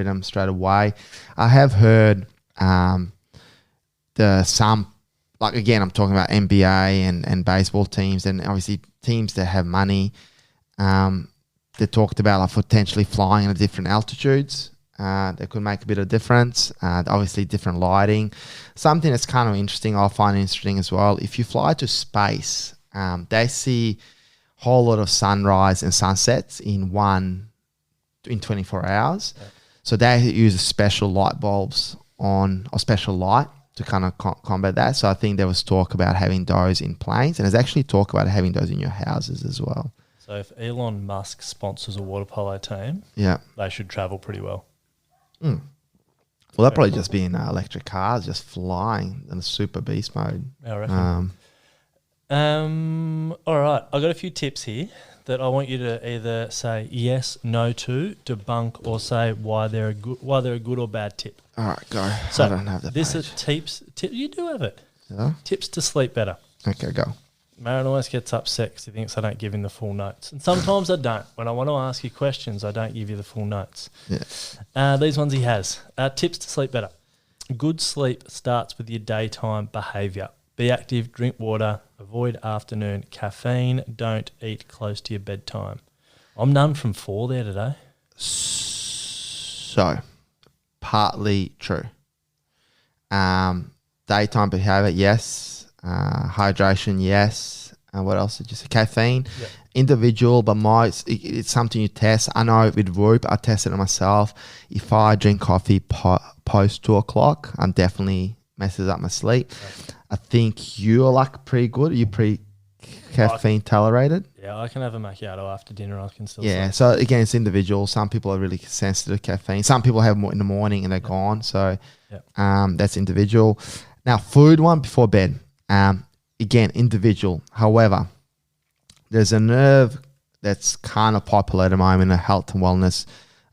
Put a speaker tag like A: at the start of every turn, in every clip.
A: them straight away. I have heard again, I'm talking about NBA and baseball teams, and obviously teams that have money. They talked about like potentially flying at different altitudes. That could make a bit of difference. Obviously, different lighting. Something that's kind of interesting, I find interesting as well. If you fly to space, they see a whole lot of sunrise and sunsets in 24 hours. Yeah. So they use special light bulbs or special light to kind of combat that. So I think there was talk about having those in planes, and there's actually talk about having those in your houses as well.
B: So if Elon Musk sponsors a water polo team, they should travel pretty well.
A: Well, they'll probably just be in electric cars, just flying in a super beast mode.
B: I reckon. All right, I've got a few tips here that I want you to either say yes, no to, debunk, or say why they're a good or bad tip.
A: All right, go.
B: So
A: I don't have the
B: this
A: page.
B: is tips. You do have it.
A: Yeah?
B: Tips to sleep better.
A: Okay, go.
B: Marin always gets upset because he thinks I don't give him the full notes. And sometimes I don't. When I want to ask you questions, I don't give you the full notes.
A: Yeah.
B: These ones he has. Tips to sleep better. Good sleep starts with your daytime behaviour. Be active, drink water, avoid afternoon caffeine, don't eat close to your bedtime. I'm none from 4 there today.
A: So, partly true. Daytime behaviour, yes. Hydration, yes. What else did you say? Caffeine, individual, but it's something you test. I know with Whoop, I tested it myself. If I drink coffee post 2 o'clock, I'm definitely messes up my sleep. Okay. I think you're like pretty good. Are you pretty caffeine tolerated?
B: Yeah, I can have a macchiato after dinner. I can still
A: sleep.
B: So
A: again, it's individual. Some people are really sensitive to caffeine. Some people have more in the morning and they're gone. So that's individual. Now, food one before bed. Again, individual. However, there's a nerve that's kind of popular at the moment in health and wellness,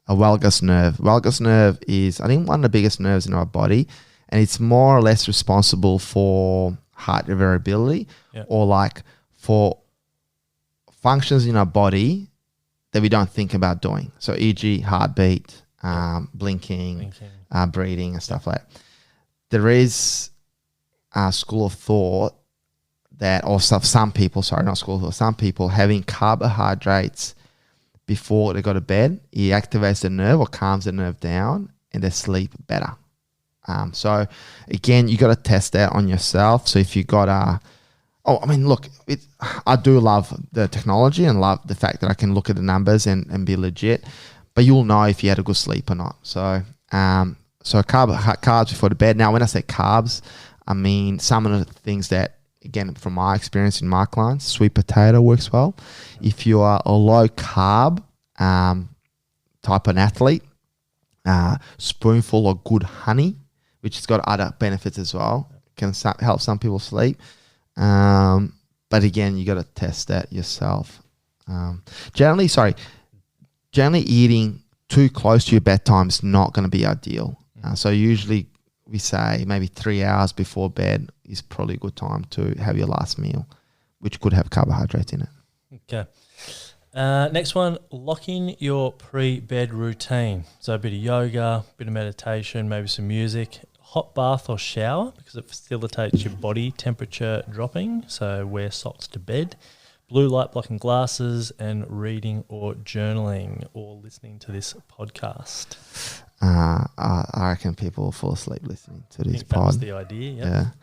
A: a valgus nerve. Valgus nerve is, I think, one of the biggest nerves in our body, and it's more or less responsible for heart variability or like for functions in our body that we don't think about doing. So e.g. heartbeat, blinking. Breathing and stuff like that. There is a school of thought that, or some people having carbohydrates before they go to bed, it activates the nerve or calms the nerve down and they sleep better. So again, you got to test that on yourself. So if you got I do love the technology and love the fact that I can look at the numbers and be legit, but you'll know if you had a good sleep or not. So, carbs before the bed. Now, when I say carbs, I mean some of the things that, again, from my experience in my clients, sweet potato works well. If you are a low carb type of athlete, spoonful of good honey, which has got other benefits as well, can help some people sleep. But again, you got to test that yourself. Generally eating too close to your bedtime is not going to be ideal. So usually we say maybe 3 hours before bed is probably a good time to have your last meal, which could have carbohydrates in it.
B: Okay. Next one, lock in your pre-bed routine. So a bit of yoga, a bit of meditation, maybe some music, hot bath or shower because it facilitates your body temperature dropping. So wear socks to bed, blue light blocking glasses, and reading or journaling or listening to this podcast.
A: I reckon people will fall asleep listening to this pod.
B: That's the idea,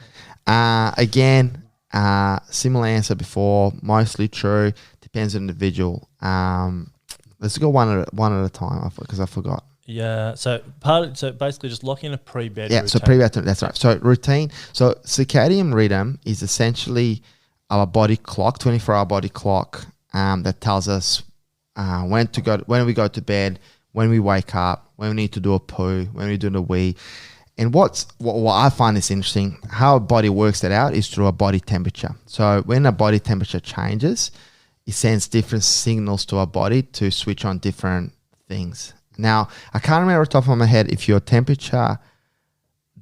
A: Again, similar answer before, mostly true. Depends on the individual. Let's go one at a time because I forgot.
B: Yeah, so basically just lock in a pre-bed routine.
A: So pre-bed, that's right. So routine. So circadian rhythm is essentially our body clock, 24-hour body clock that tells us when we go to bed, when we wake up, when we need to do a poo, when we do the wee. And what I find is interesting, how a body works that out is through a body temperature. So when a body temperature changes, it sends different signals to our body to switch on different things. Now, I can't remember off the top of my head if your temperature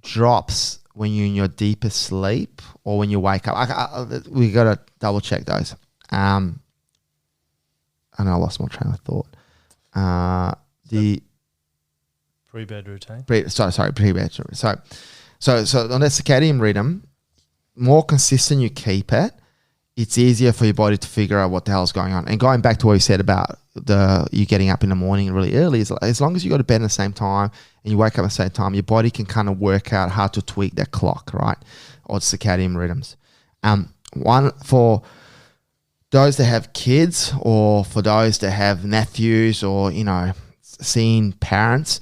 A: drops when you're in your deepest sleep or when you wake up. We got to double check those. I know I lost my train of thought.
B: Pre-bed routine.
A: Pre-bed. So on that circadian rhythm, more consistent you keep it, it's easier for your body to figure out what the hell's going on. And going back to what you said about you getting up in the morning really early, is as long as you go to bed at the same time and you wake up at the same time, your body can kind of work out how to tweak that clock, right? Or circadian rhythms. One for those that have kids, or for those that have nephews, or seeing parents,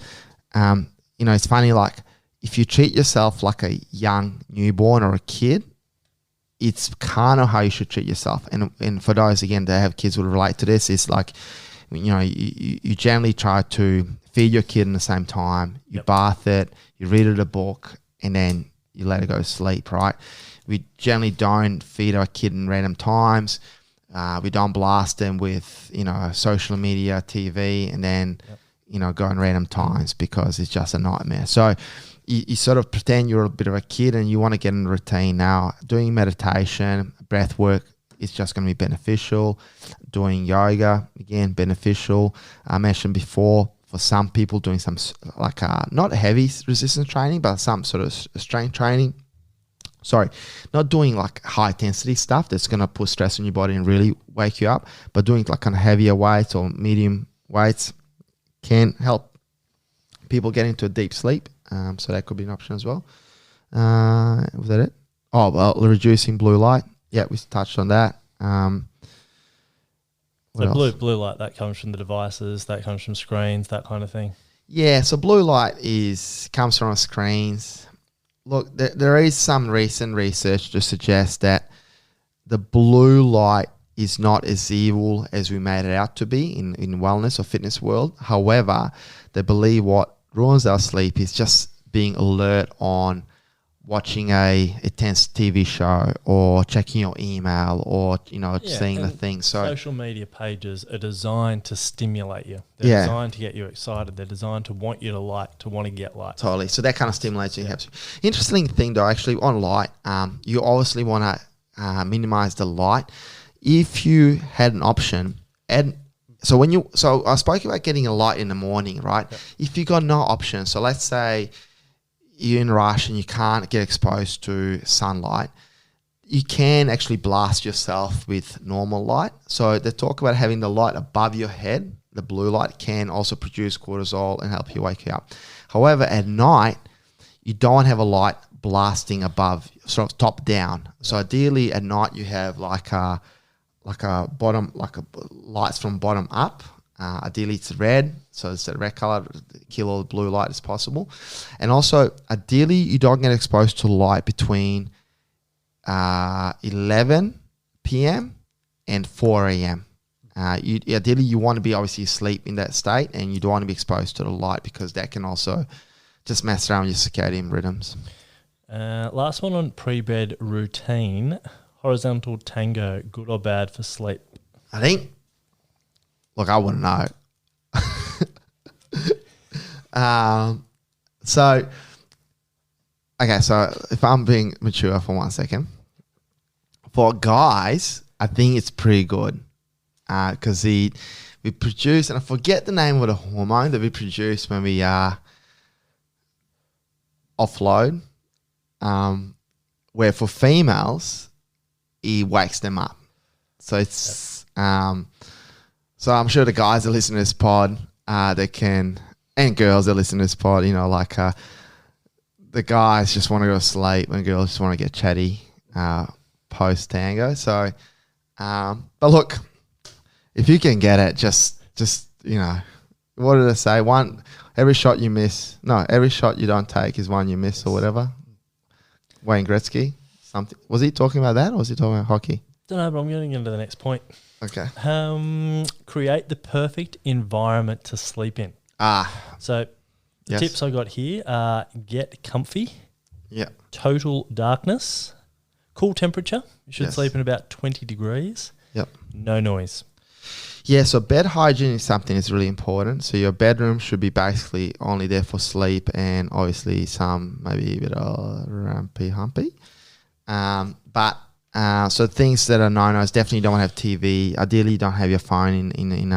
A: it's funny, like if you treat yourself like a young newborn or a kid, it's kind of how you should treat yourself. And for those, again, that have kids will relate to this, is like, you generally try to feed your kid in the same time, you bath it, you read it a book, and then you let it go to sleep, right? We generally don't feed our kid in random times. We don't blast them with, social media, TV, and then, go in random times, because it's just a nightmare. So you sort of pretend you're a bit of a kid and you want to get in a routine. Now, doing meditation, breath work is just going to be beneficial. Doing yoga, again, beneficial. I mentioned before, for some people, doing some not heavy resistance training, but some sort of strength training. Sorry, not doing like high intensity stuff that's going to put stress on your body and really wake you up, but doing like kind of heavier weights or medium weights can help people get into a deep sleep. So that could be an option as well. Was that it? Oh, well, reducing blue light. Yeah, we touched on that.
B: So blue light, that comes from the devices, that comes from screens, that kind of thing.
A: Yeah, so blue light comes from screens. Look, there is some recent research to suggest that the blue light is not as evil as we made it out to be in wellness or fitness world. However, they believe what ruins our sleep is just being alert on watching a intense TV show, or checking your email, or seeing the thing. So
B: social media pages are designed to stimulate you. They're designed to get you excited. They're designed to want you to like, to want to get light.
A: Totally. So that kind of stimulates you and helps you. Interesting thing though, actually, on light, you obviously want to minimize the light. If you had an option, so I spoke about getting a light in the morning, right? Yep. If you got no option, so let's say you're in a rush and you can't get exposed to sunlight, you can actually blast yourself with normal light. So they talk about having the light above your head. The blue light can also produce cortisol and help you wake you up. However, at night, you don't have a light blasting above, sort of top down. So ideally at night you have like a lights from bottom up. Ideally it's red, so it's a red color to kill all the blue light as possible. And also, ideally, you don't get exposed to light between 11 p.m. and 4 a.m. Ideally, you want to be obviously asleep in that state, and you don't want to be exposed to the light, because that can also just mess around with your circadian rhythms.
B: Last one on pre-bed routine, horizontal tango, good or bad for sleep?
A: I think, look, I wouldn't know. So if I'm being mature for 1 second, for guys, I think it's pretty good, because we produce, and I forget the name of the hormone that we produce when we offload, where for females, it wakes them up. So it's so I'm sure the guys that listen to this pod, they can, and girls that listen to this pod, the guys just want to go to sleep and girls just want to get chatty post tango. So, but look, if you can get it, just what did I say? Every shot you don't take is one you miss, or whatever. Wayne Gretzky, something. Was he talking about that, or was he talking about hockey?
B: Don't know, but I'm getting into the next point.
A: Okay.
B: Create the perfect environment to sleep in. So the tips I got here are: get comfy.
A: Yeah.
B: Total darkness. Cool temperature. You should sleep in about 20 degrees.
A: Yep.
B: No noise.
A: Yeah, so bed hygiene is something that's really important. So your bedroom should be basically only there for sleep, and obviously some maybe a bit of rumpy-humpy. So things that are no-nos, definitely don't have TV. Ideally, you don't have your phone in